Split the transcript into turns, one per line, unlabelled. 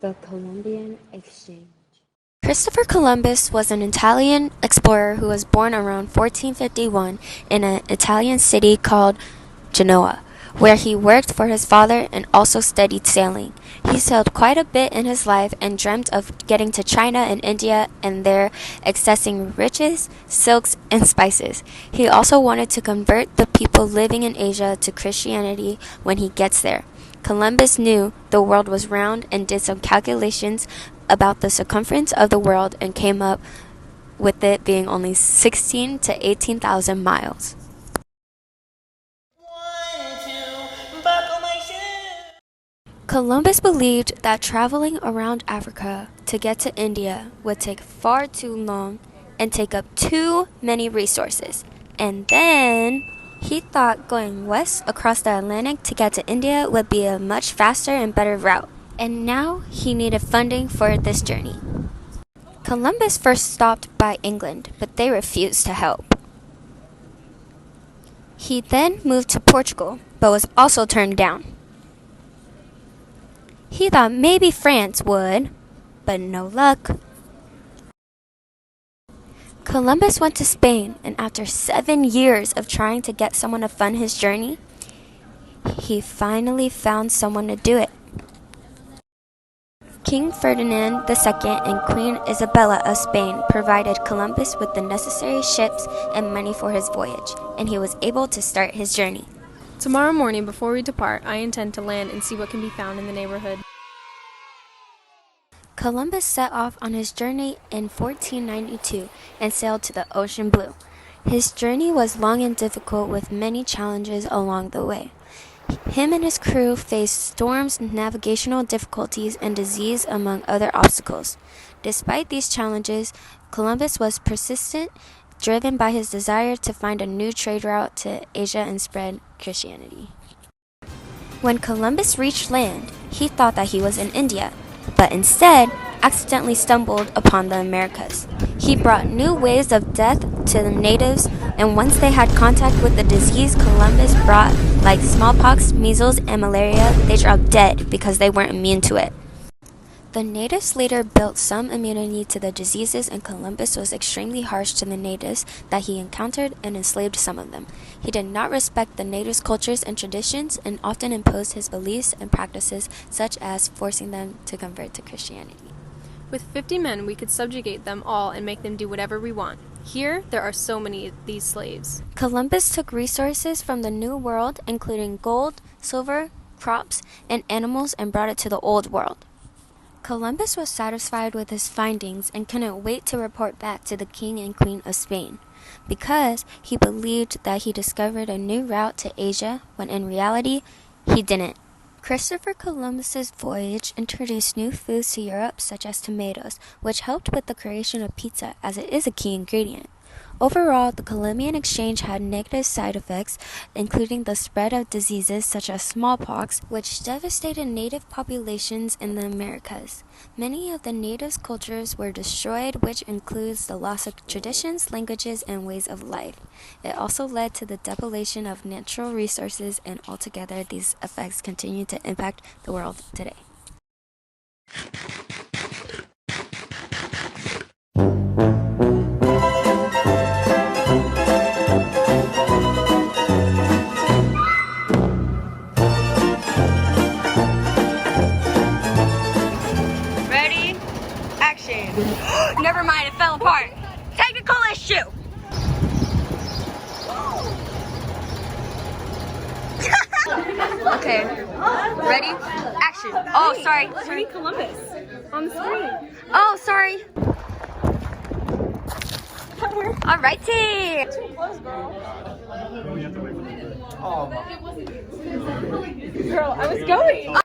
The Columbian Exchange.
Christopher Columbus was an Italian explorer who was born around 1451 in an Italian city called Genoa, where he worked for his father and also studied sailing. He sailed quite a bit in his life and dreamt of getting to China and India and there accessing riches, silks, and spices. He also wanted to convert the people living in Asia to Christianity when he gets there. Columbus knew the world was round and did some calculations about the circumference of the world and came up with it being only 16 to 18,000 miles. Columbus believed that traveling around Africa to get to India would take far too long and take up too many resources. And then he thought going west across the Atlantic to get to India would be a much faster and better route. And now he needed funding for this journey. Columbus first stopped by England, but they refused to help. He then moved to Portugal, but was also turned down. He thought maybe France would, but no luck. Columbus went to Spain, and after 7 years of trying to get someone to fund his journey, he finally found someone to do it. King Ferdinand II and Queen Isabella of Spain provided Columbus with the necessary ships and money for his voyage, and he was able to start his journey.
Tomorrow morning, before we depart, I intend to land and see what can be found in the neighborhood.
Columbus set off on his journey in 1492 and sailed to the ocean blue. His journey was long and difficult with many challenges along the way. Him and his crew faced storms, navigational difficulties, and disease among other obstacles. Despite these challenges, Columbus was persistent, driven by his desire to find a new trade route to Asia and spread Christianity. When Columbus reached land, he thought that he was in India, but instead accidentally stumbled upon the Americas. He brought new waves of death to the natives, and once they had contact with the disease Columbus brought, like smallpox, measles, and malaria, they dropped dead because they weren't immune to it. The natives later built some immunity to the diseases, and Columbus was extremely harsh to the natives that he encountered and enslaved some of them. He did not respect the natives' cultures and traditions and often imposed his beliefs and practices, such as forcing them to convert to Christianity.
With 50 men, we could subjugate them all and make them do whatever we want. Here, there are so many of these slaves.
Columbus took resources from the New World, including gold, silver, crops, and animals, and brought it to the Old World. Columbus was satisfied with his findings and couldn't wait to report back to the King and Queen of Spain, because he believed that he discovered a new route to Asia when in reality, he didn't. Christopher Columbus's voyage introduced new foods to Europe such as tomatoes, which helped with the creation of pizza as it is a key ingredient. Overall, the Columbian Exchange had negative side effects, including the spread of diseases such as smallpox, which devastated native populations in the Americas. Many of the natives' cultures were destroyed, which includes the loss of traditions, languages, and ways of life. It also led to the depletion of natural resources, and altogether these effects continue to impact the world today.
Never mind, it fell apart. Technical issue. Okay, ready? Action. Oh, sorry.
Reading Columbus on the screen.
Oh, sorry.
That worked.
Alrighty.
Too close, girl. Girl, I was going.